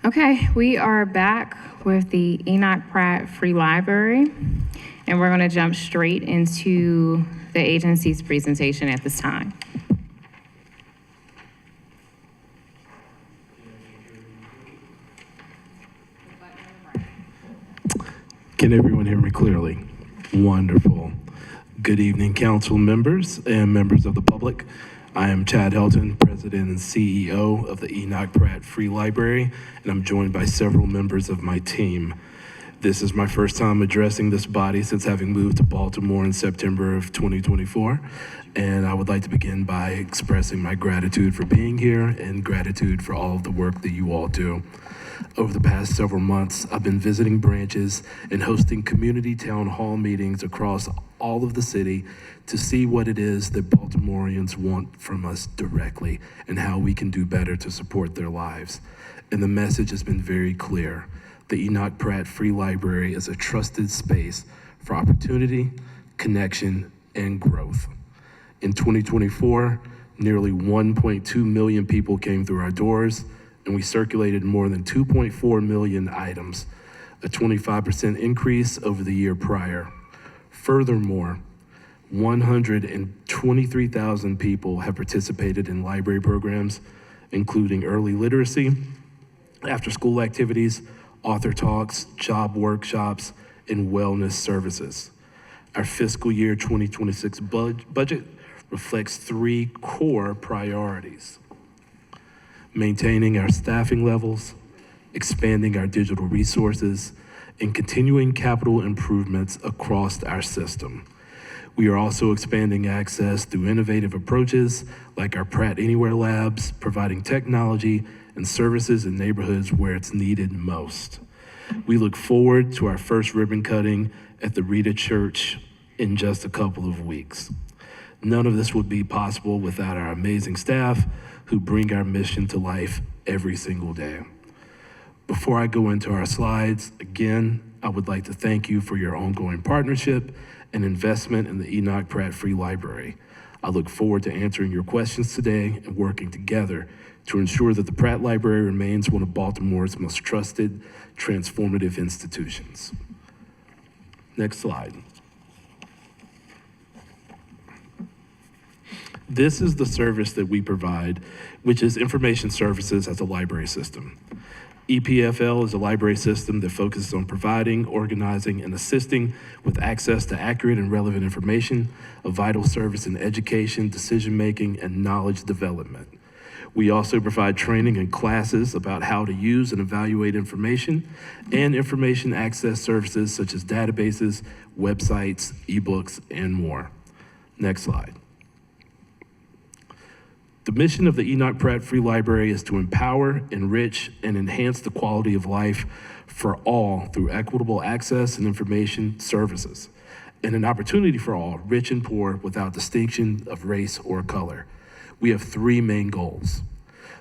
Okay, we are back with the Enoch Pratt Free Library, and we're going to jump straight into the agency's presentation at this time. Can everyone hear me clearly? Wonderful. Good evening, council members and members of the public. I am Chad Helton, President and CEO of the Enoch Pratt Free Library, and I'm joined by several members of my team. This is my first time addressing this body since having moved to Baltimore in September of 2024, and I would like to begin by expressing my gratitude for being here and gratitude for all of the work that you all do. Over the past several months, I've been visiting branches and hosting community town hall meetings across all of the city to see what it is that Baltimoreans want from us directly and how we can do better to support their lives. And the message has been very clear. The Enoch Pratt Free Library is a trusted space for opportunity, connection, and growth. In 2024, nearly 1.2 million people came through our doors, and we circulated more than 2.4 million items, a 25% increase over the year prior. Furthermore, 123,000 people have participated in library programs, including early literacy, after-school activities, author talks, job workshops, and wellness services. Our fiscal year 2026 budget reflects three core priorities: maintaining our staffing levels, expanding our digital resources, and continuing capital improvements across our system. We are also expanding access through innovative approaches like our Pratt Anywhere Labs, providing technology and services in neighborhoods where it's needed most. We look forward to our first ribbon cutting at the Rita Church in just a couple of weeks. None of this would be possible without our amazing staff who bring our mission to life every single day. Before I go into our slides, again, I would like to thank you for your ongoing partnership and investment in the Enoch Pratt Free Library. I look forward to answering your questions today and working together to ensure that the Pratt Library remains one of Baltimore's most trusted, transformative institutions. Next slide. This is the service that we provide, which is information services as a library system. EPFL is a library system that focuses on providing, organizing, and assisting with access to accurate and relevant information, a vital service in education, decision-making, and knowledge development. We also provide training and classes about how to use and evaluate information and information access services such as databases, websites, ebooks, and more. Next slide. The mission of the Enoch Pratt Free Library is to empower, enrich, and enhance the quality of life for all through equitable access and information services, and an opportunity for all, rich and poor, without distinction of race or color. We have three main goals.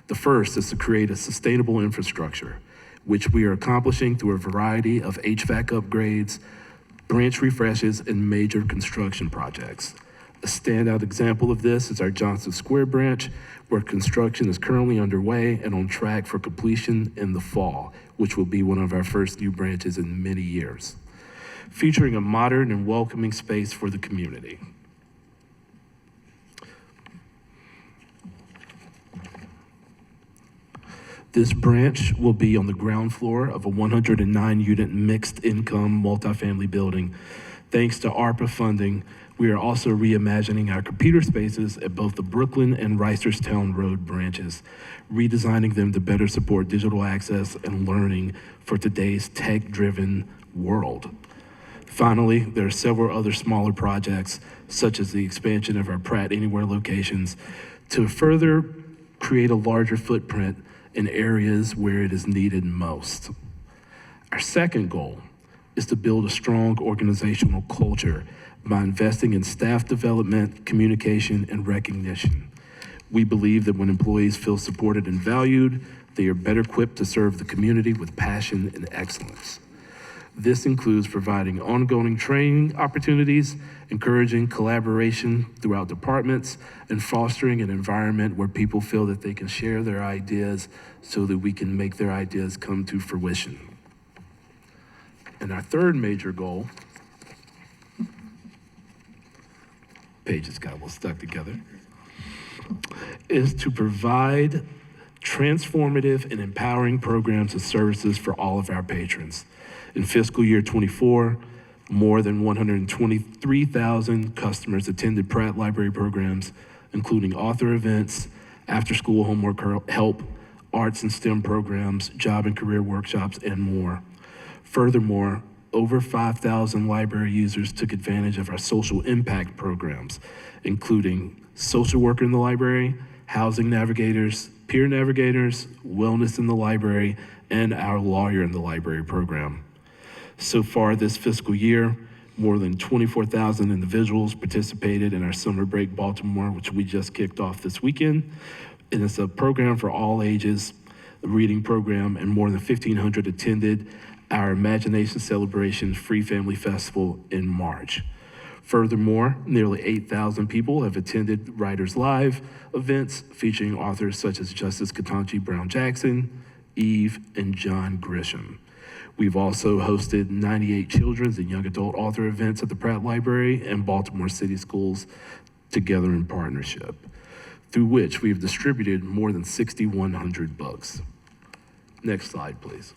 The first is to create a sustainable infrastructure, which we are accomplishing through a variety of HVAC upgrades, branch refreshes, and major construction projects. A standout example of this is our Johnson Square branch, where construction is currently underway and on track for completion in the fall, which will be one of our first new branches in many years, featuring a modern and welcoming space for the community. This branch will be on the ground floor of a 109-unit mixed-income multifamily building. Thanks to ARPA funding, we are also reimagining our computer spaces at both the Brooklyn and Reisterstown Road branches, redesigning them to better support digital access and learning for today's tech-driven world. Finally, there are several other smaller projects, such as the expansion of our Pratt Anywhere locations, to further create a larger footprint in areas where it is needed most. Our second goal is to build a strong organizational culture by investing in staff development, communication, and recognition. We believe that when employees feel supported and valued, they are better equipped to serve the community with passion and excellence. This includes providing ongoing training opportunities, encouraging collaboration throughout departments, and fostering an environment where people feel that they can share their ideas so that we can make their ideas come to fruition. And our third major goal, pages got a little stuck together, is to provide transformative and empowering programs and services for all of our patrons. In fiscal year 24, more than 123,000 customers attended Pratt Library programs, including author events, after-school homework help, arts and STEM programs, job and career workshops, and more. Furthermore, over 5,000 library users took advantage of our social impact programs, including social worker in the library, housing navigators, peer navigators, wellness in the library, and our lawyer in the library program. So far this fiscal year, more than 24,000 individuals participated in our Summer Break Baltimore, which we just kicked off this weekend. And it's a program for all ages, a reading program, and more than 1,500 attended our Imagination Celebration Free Family Festival in March. Furthermore, nearly 8,000 people have attended Writers Live events featuring authors such as Justice Ketanji Brown Jackson, Eve, and John Grisham. We've also hosted 98 children's and young adult author events at the Pratt Library and Baltimore City Schools together in partnership, through which we've distributed more than 6,100 books. Next slide, please.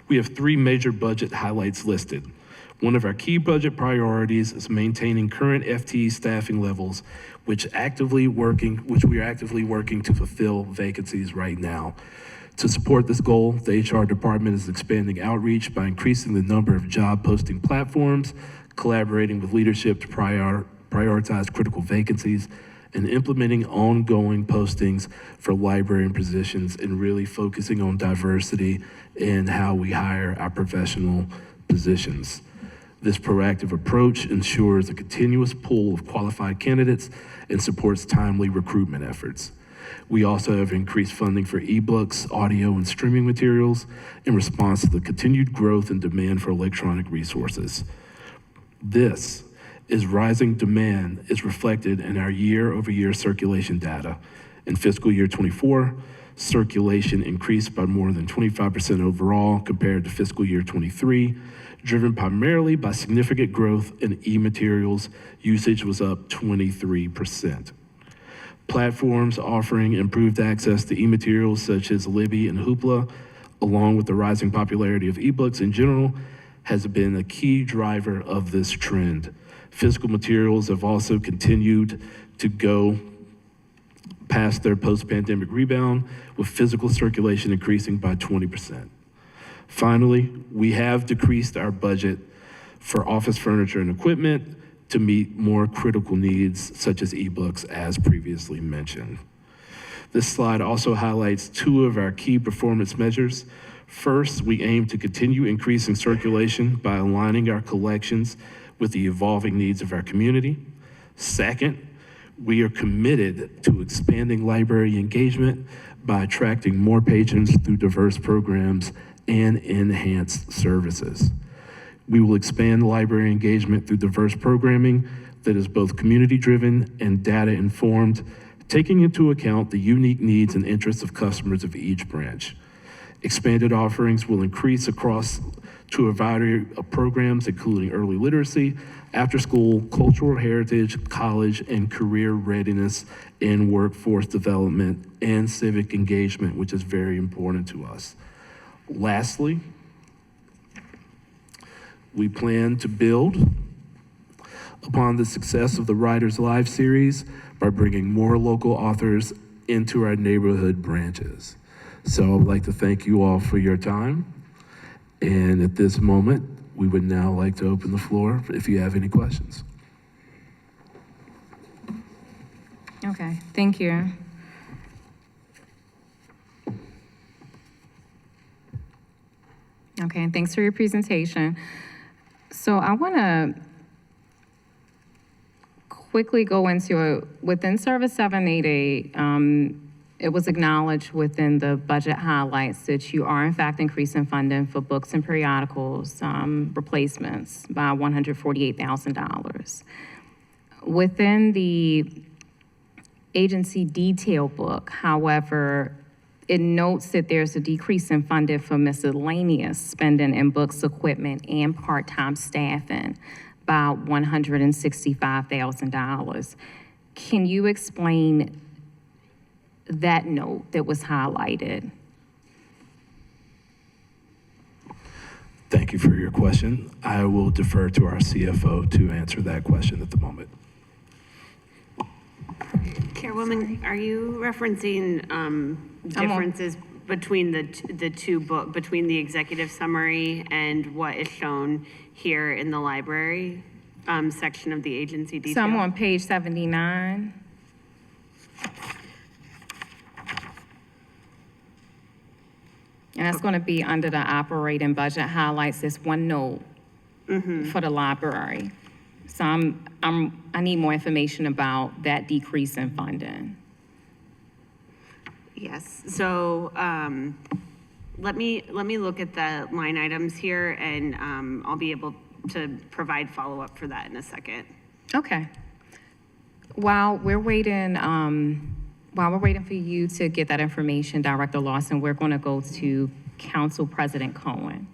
We have three major budget highlights listed. One of our key budget priorities is maintaining current FTE staffing levels, which we are actively working to fulfill vacancies right now. To support this goal, the HR department is expanding outreach by increasing the number of job posting platforms, collaborating with leadership to prioritize critical vacancies, and implementing ongoing postings for librarian positions and really focusing on diversity in how we hire our professional positions. This proactive approach ensures a continuous pool of qualified candidates and supports timely recruitment efforts. We also have increased funding for ebooks, audio, and streaming materials in response to the continued growth and demand for electronic resources. This rising demand is reflected in our year-over-year circulation data. In fiscal year 24, circulation increased by more than 25% overall compared to fiscal year 23, driven primarily by significant growth in e-materials. Usage was up 23%. Platforms offering improved access to e-materials such as Libby and Hoopla, along with the rising popularity of ebooks in general, has been a key driver of this trend. Physical materials have also continued to go past their post-pandemic rebound, with physical circulation increasing by 20%. Finally, we have decreased our budget for office furniture and equipment to meet more critical needs, such as ebooks, as previously mentioned. This slide also highlights two of our key performance measures. First, we aim to continue increasing circulation by aligning our collections with the evolving needs of our community. Second, we are committed to expanding library engagement by attracting more patrons through diverse programs and enhanced services. We will expand library engagement through diverse programming that is both community-driven and data-informed, taking into account the unique needs and interests of customers of each branch. Expanded offerings will increase across to a variety of programs, including early literacy, after-school, cultural heritage, college and career readiness, and workforce development, and civic engagement, which is very important to us. Lastly, we plan to build upon the success of the Writers Live series by bringing more local authors into our neighborhood branches. So I would like to thank you all for your time. And at this moment, we would now like to open the floor if you have any questions. Okay, thank you. Okay, and thanks for your presentation. So I want to quickly go into within Service 788, it was acknowledged within the budget highlights that you are in fact increasing funding for books and periodicals replacements by $148,000. Within the agency detail book, however, it notes that there's a decrease in funding for miscellaneous spending in books, equipment, and part-time staffing by $165,000. Can you explain that note that was highlighted? Thank you for your question. I will defer to our CFO to answer that question at the moment. Chairwoman, are you referencing differences between the two between the executive summary and what is shown here in the library section of the agency detail? So I'm on page 79. And that's going to be under the operating budget highlights. There's one note for the library. So I need more information about that decrease in funding. Yes, so let me look at the line items here, and I'll be able to provide follow-up for that in a second. Okay. While we're waiting for you to get that information, Director Lawson, we're going to go to Council President Cohen.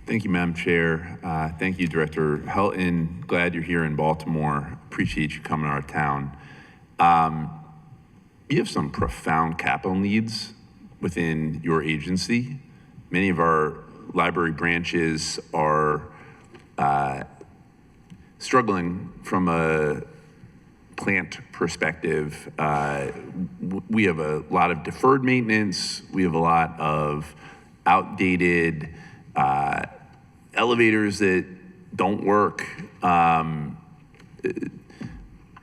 Thank you, Madam Chair. Thank you, Director Helton. Glad you're here in Baltimore. Appreciate you coming to our town. You have some profound capital needs within your agency. Many of our library branches are struggling from a plant perspective. We have a lot of deferred maintenance. We have a lot of outdated elevators that don't work.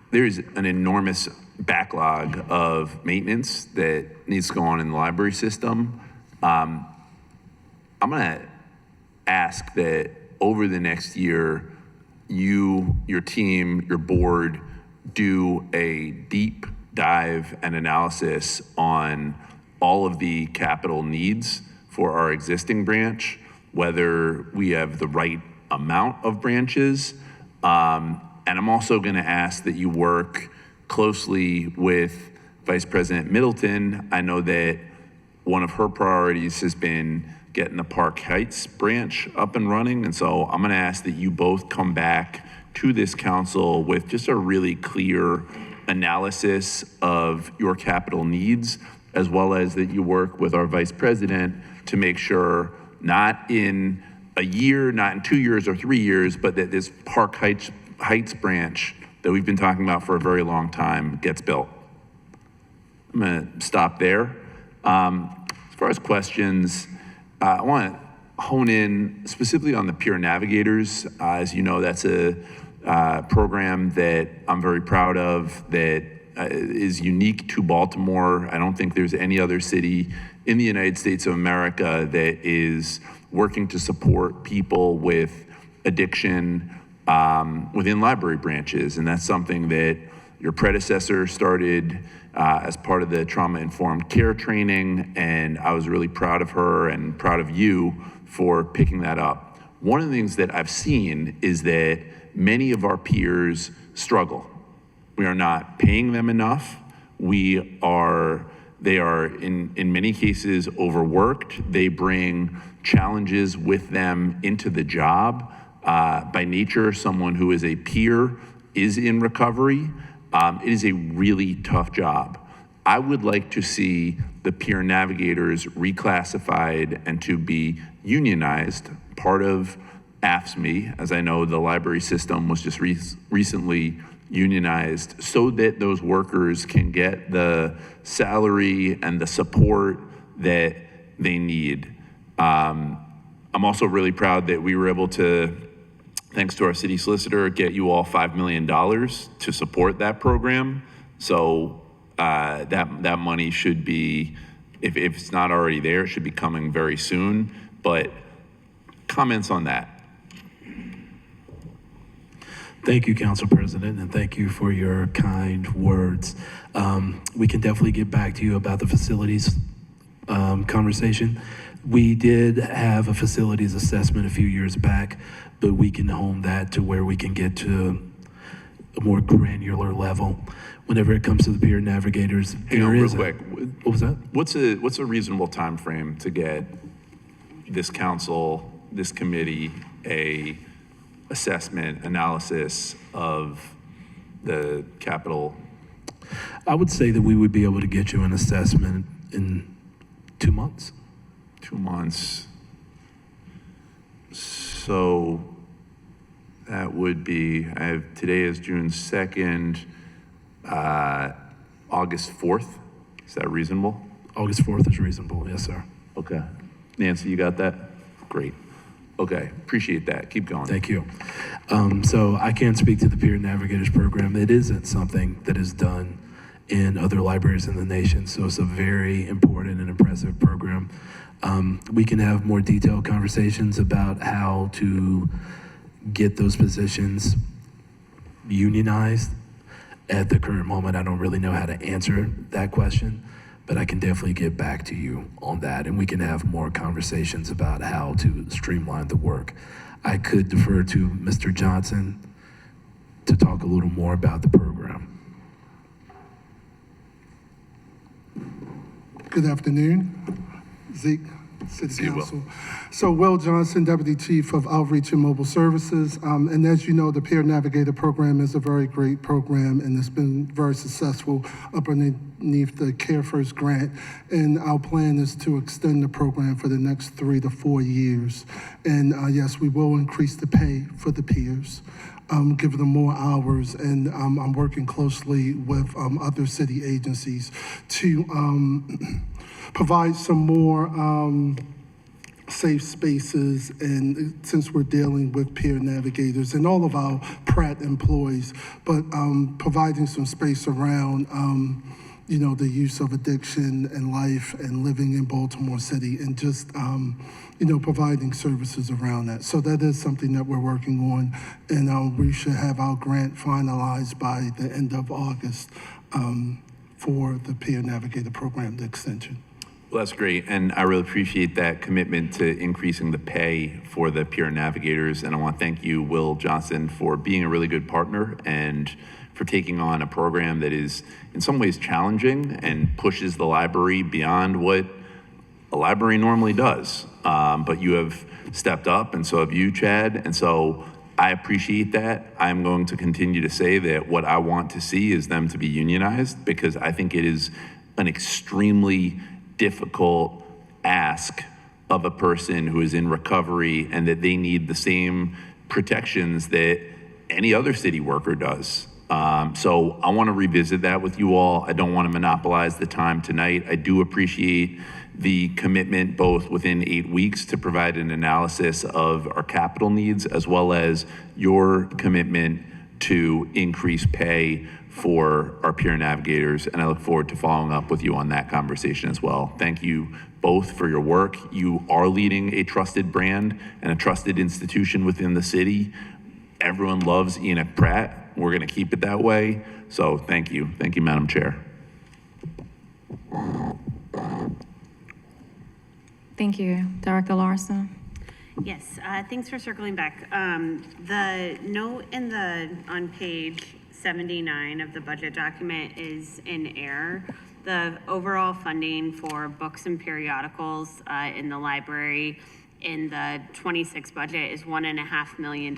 There's an enormous backlog of maintenance that needs to go on in the library system. I'm gonna ask that over the next year, you, your team, your board, do a deep dive and analysis on all of the capital needs for our existing branch, whether we have the right amount of branches. And I'm also gonna ask that you work closely with Vice President Middleton. I know that one of her priorities has been getting the Park Heights branch up and running. And so I'm gonna ask that you both come back to this council with just a really clear analysis of your capital needs, as well as that you work with our Vice President to make sure not in a year, not in 2 years or 3 years, but that this Park Heights branch that we've been talking about for a very long time gets built. I'm gonna stop there. As far as questions, I wanna hone in specifically on the peer navigators. As you know, that's a program that I'm very proud of, that is unique to Baltimore. I don't think there's any other city in the United States of America that is working to support people with addiction within library branches. And that's something that your predecessor started as part of the trauma-informed care training, and I was really proud of her and proud of you for picking that up. One of the things that I've seen is that many of our peers struggle. We are not paying them enough. They are in many cases overworked. They bring challenges with them into the job. By nature, someone who is a peer is in recovery. It is a really tough job. I would like to see the peer navigators reclassified and to be unionized, part of AFSCME, as I know the library system was just recently unionized, so that those workers can get the salary and the support that they need. I'm also really proud that we were able to, thanks to our city solicitor, get you all $5 million to support that program. So that money should be, if it's not already there, it should be coming very soon. But comments on that? Thank you, Council President, and thank you for your kind words. We can definitely get back to you about the facilities conversation. We did have a facilities assessment a few years back, but we can hone that to where we can get to a more granular level. Whenever it comes to the peer navigators, Hang on, there real is quick. what was that? What's a reasonable time frame to get this council, this committee, a assessment, analysis of the capital? I would say that we would be able to get you an assessment in 2 months. 2 months. So that would be, today is June 2nd, August 4th. Is that reasonable? August 4th is reasonable, yes, sir. Okay. Nancy, you got that? Great. Okay, appreciate that. Keep going. Thank you. So I can't speak to the Peer Navigators program. It isn't something that is done in other libraries in the nation, so it's a very important and impressive program. We can have more detailed conversations about how to get those positions unionized. At the current moment, I don't really know how to answer that question, but I can definitely get back to you on that, and we can have more conversations about how to streamline the work. I could defer to Mr. Johnson to talk a little more about the program. Good afternoon, Zeke, City See you, Will. Council. So Will Johnson, Deputy Chief of Outreach and Mobile Services. And as you know, the Peer Navigator program is a very great program, and it's been very successful up underneath the Care First grant. And our plan is to extend the program for the next 3 to 4 years. And yes, we will increase the pay for the peers. Give them more hours, and I'm working closely with other city agencies to provide some more safe spaces, and since we're dealing with peer navigators and all of our Pratt employees, but providing some space around the use of addiction and life and living in Baltimore City, and just providing services around that. So that is something that we're working on, and we should have our grant finalized by the end of August for the Peer Navigator program, the extension. Well, that's great, and I really appreciate that commitment to increasing the pay for the peer navigators, and I want to thank you, Will Johnson, for being a really good partner and for taking on a program that is in some ways challenging and pushes the library beyond what a library normally does. But you have stepped up, and so have you, Chad, and so I appreciate that. I'm going to continue to say that what I want to see is them to be unionized, because I think it is an extremely difficult ask of a person who is in recovery, and that they need the same protections that any other city worker does. So I want to revisit that with you all. I don't want to monopolize the time tonight. I do appreciate the commitment both within 8 weeks to provide an analysis of our capital needs, as well as your commitment to increase pay for our peer navigators, and I look forward to following up with you on that conversation as well. Thank you both for your work. You are leading a trusted brand and a trusted institution within the city. Everyone loves Enoch Pratt. We're going to keep it that way. So thank you. Thank you, Madam Chair. Thank you. Director Larson? Yes, thanks for circling back. The note on page 79 of the budget document is in error. The overall funding for books and periodicals in the library in the 26 budget is $1.5 million.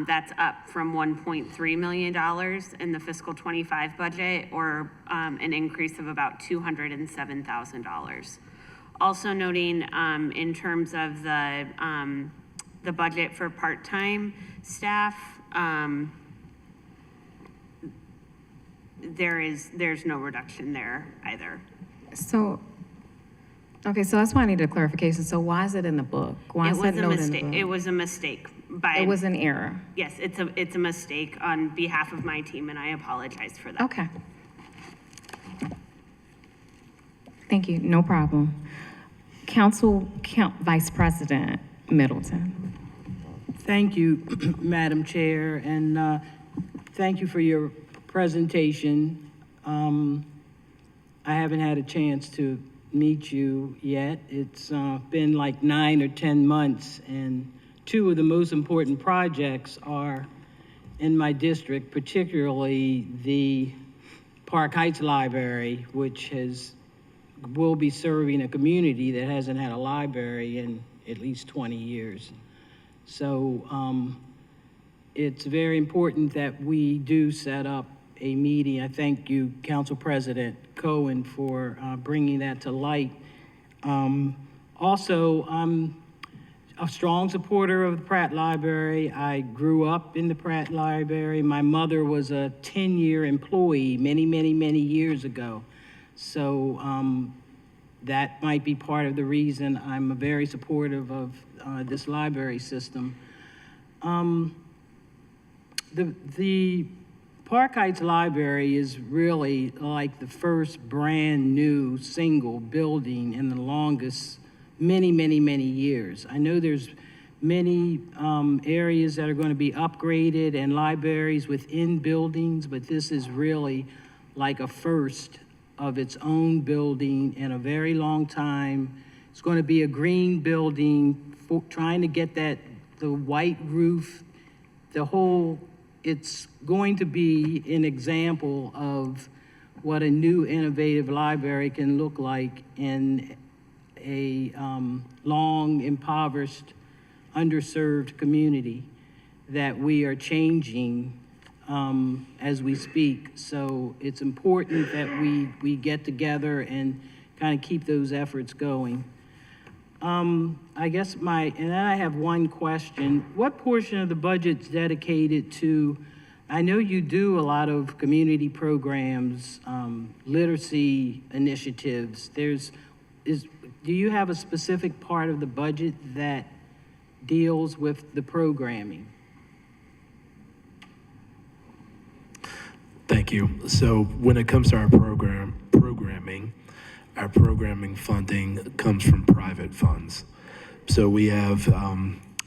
That's up from $1.3 million in the fiscal 25 budget, or an increase of about $207,000. Also noting in terms of the budget for part-time staff, there's no reduction there either. So, okay, so that's why I needed a clarification. So why is it in the book? Why is that note in the book? It was a mistake. It was an error. Yes, it's a mistake on behalf of my team, and I apologize for that. Okay. Thank you, no problem. Vice President Middleton. Thank you, Madam Chair, and thank you for your presentation. I haven't had a chance to meet you yet. It's been like 9 or 10 months, and two of the most important projects are in my district, particularly the Park Heights Library, which will be serving a community that hasn't had a library in at least 20 years. So it's very important that we do set up a meeting. I thank you, Council President Cohen, for bringing that to light. Also, I'm a strong supporter of the Pratt Library. I grew up in the Pratt Library. My mother was a 10-year employee many, many, many years ago. So that might be part of the reason I'm very supportive of this library system. The Park Heights Library is really like the first brand new single building in the longest many, many, many years. I know there's many areas that are going to be upgraded and libraries within buildings, but this is really like a first of its own building in a very long time. It's going to be a green building, trying to get the white roof, it's going to be an example of what a new innovative library can look like in a long impoverished, underserved community that we are changing as we speak. So it's important that we get together and kind of keep those efforts going. I guess and then I have one question. What portion of the budget's dedicated to, I know you do a lot of community programs, literacy initiatives. Do you have a specific part of the budget that deals with the programming? Thank you. So when it comes to our programming, our programming funding comes from private funds. So we have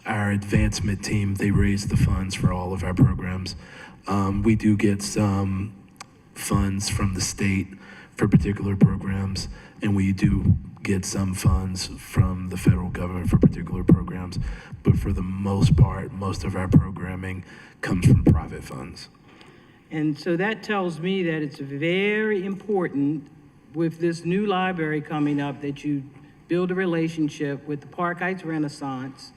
our advancement team, they raise the funds for all of our programs. We do get some funds from the state for particular programs, and we do get some funds from the federal government for particular programs. But for the most part, most of our programming comes from private funds. And so that tells me that it's very important with this new library coming up that you build a relationship with the Park Heights Renaissance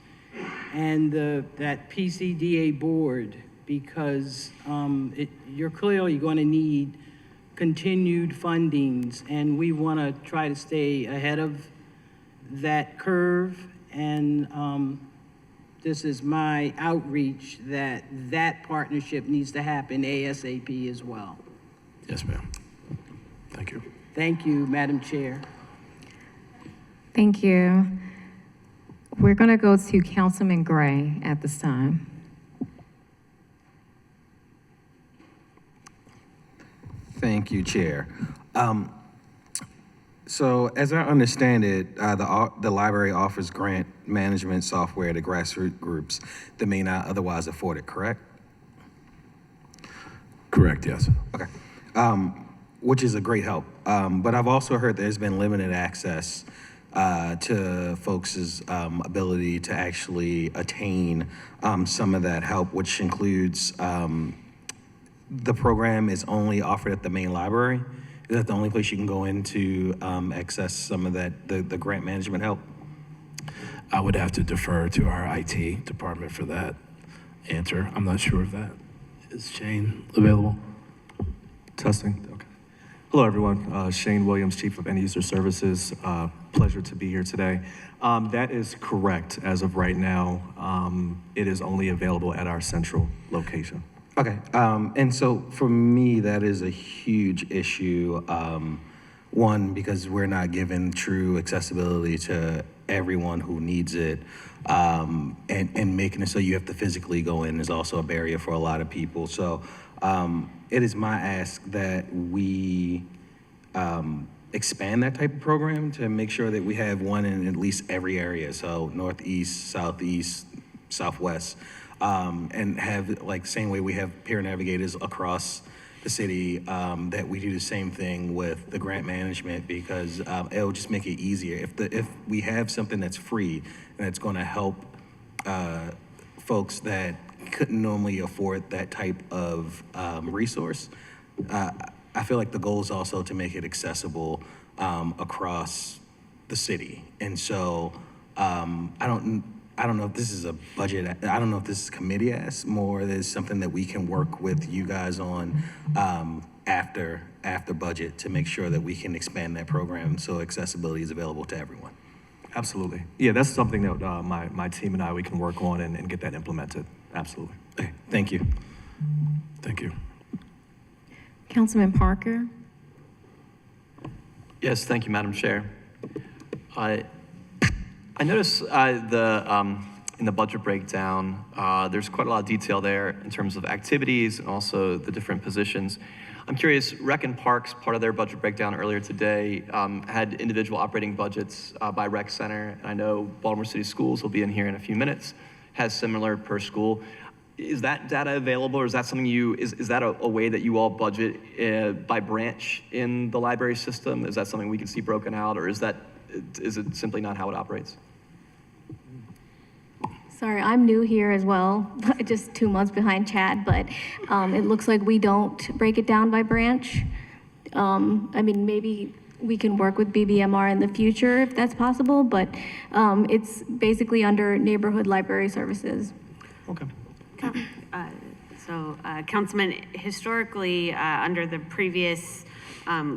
and that PCDA board, because you're clearly going to need continued fundings, and we want to try to stay ahead of that curve. And this is my outreach that partnership needs to happen ASAP as well. Yes, ma'am. Thank you. Thank you, Madam Chair. Thank you. We're going to go to Councilman Gray at this time. Thank you, Chair. So as I understand it, the library offers grant management software to grassroots groups that may not otherwise afford it, correct? Correct, yes. Okay. Which is a great help. But I've also heard there's been limited access to folks' ability to actually attain some of that help, which includes the program is only offered at the main library. Is that the only place you can go in to access some of that, the grant management help? I would have to defer to our IT department for that answer. I'm not sure if that is Shane available. Testing. Okay. Hello, everyone. Shane Williams, Chief of End User Services. Pleasure to be here today. That is correct. As of right now, it is only available at our central location. Okay. And so for me, that is a huge issue. One, because we're not given true accessibility to everyone who needs it. And making it so you have to physically go in is also a barrier for a lot of people. So it is my ask that we expand that type of program to make sure that we have one in at least every area. So northeast, southeast, Southwest, and have, like, same way we have peer navigators across the city, that we do the same thing with the grant management, because it'll just make it easier. If we have something that's free and that's going to help folks that couldn't normally afford that type of resource, I feel like the goal is also to make it accessible across the city. And so I don't know if this is a budget, I don't know if this is committee ask, more there's something that we can work with you guys on after budget to make sure that we can expand that program so accessibility is available to everyone. Absolutely. Yeah, that's something that my team and we can work on and get that implemented. Absolutely. Okay, thank you. Thank you. Councilman Parker? Yes, thank you, Madam Chair. I noticed in the budget breakdown, there's quite a lot of detail there in terms of activities and also the different positions. I'm curious, Rec and Parks, part of their budget breakdown earlier today, had individual operating budgets by rec center. And I know Baltimore City Schools will be in here in a few minutes, has similar per school. Is that data available, or is that something is that a way that you all budget by branch in the library system? Is that something we can see broken out, or is it simply not how it operates? Sorry, I'm new here as well, just 2 months behind Chad, but it looks like we don't break it down by branch. I mean, maybe we can work with BBMR in the future if that's possible, but it's basically under neighborhood library services. Okay. Councilman, historically, under the previous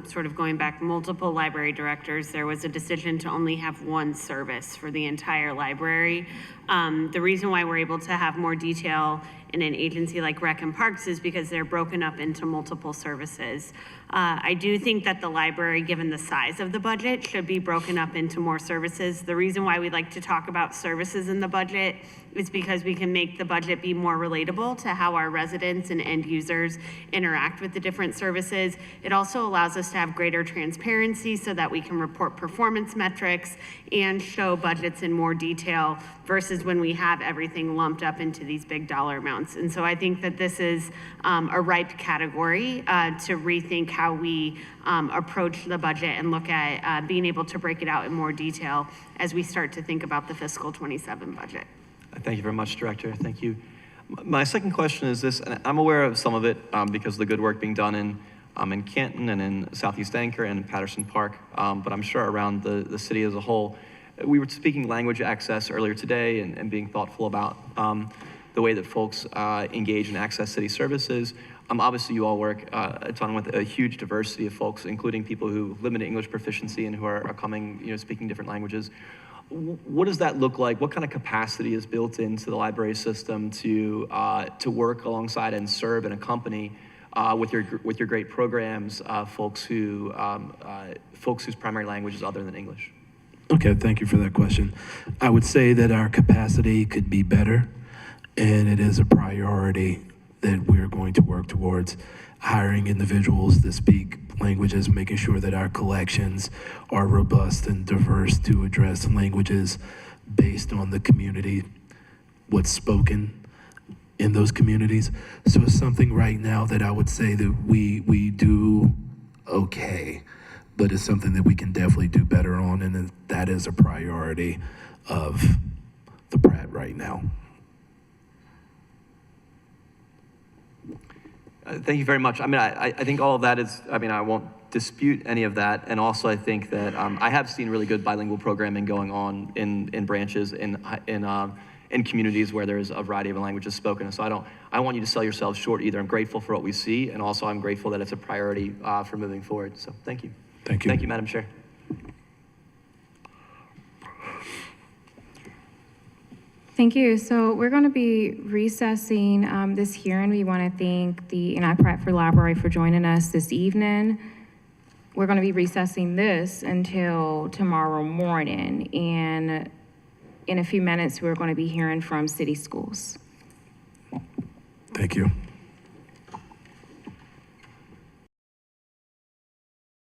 sort of going back multiple library directors, there was a decision to only have one service for the entire library. The reason why we're able to have more detail in an agency like Rec and Parks is because they're broken up into multiple services. I do think that the library, given the size of the budget, should be broken up into more services. The reason why we like to talk about services in the budget is because we can make the budget be more relatable to how our residents and end users interact with the different services. It also allows us to have greater transparency so that we can report performance metrics and show budgets in more detail versus when we have everything lumped up into these big dollar amounts. And so I think that this is a ripe category to rethink how we approach the budget and look at being able to break it out in more detail as we start to think about the fiscal 27 budget. Thank you very much, Director. Thank you. My second question is this, and I'm aware of some of it because of the good work being done in Canton and in Southeast Anchor and in Patterson Park, but I'm sure around the city as a whole. We were speaking language access earlier today and being thoughtful about the way that folks engage and access city services. Obviously, you all work a ton with a huge diversity of folks, including people who have limited English proficiency and who are coming, speaking different languages. What does that look like? What kind of capacity is built into the library system to work alongside and serve and accompany with your great programs, folks whose primary language is other than English? Okay, thank you for that question. I would say that our capacity could be better, and it is a priority that we're going to work towards hiring individuals that speak languages, making sure that our collections are robust and diverse to address languages based on the community, what's spoken in those communities. So it's something right now that I would say that we do okay, but it's something that we can definitely do better on, and that is a priority of the Pratt right now. Thank you very much. I mean, I think all of that is, I won't dispute any of that. And also I think that I have seen really good bilingual programming going on in branches, in communities where there's a variety of languages spoken. So I don't want you to sell yourselves short either. I'm grateful for what we see, and also I'm grateful that it's a priority for moving forward. So thank you. Thank you. Thank you, Madam Chair. Thank you. So we're going to be recessing this hearing. We want to thank the Enoch Pratt for Library for joining us this evening. We're going to be recessing this until tomorrow morning. And in a few minutes, we're going to be hearing from City Schools. Thank you.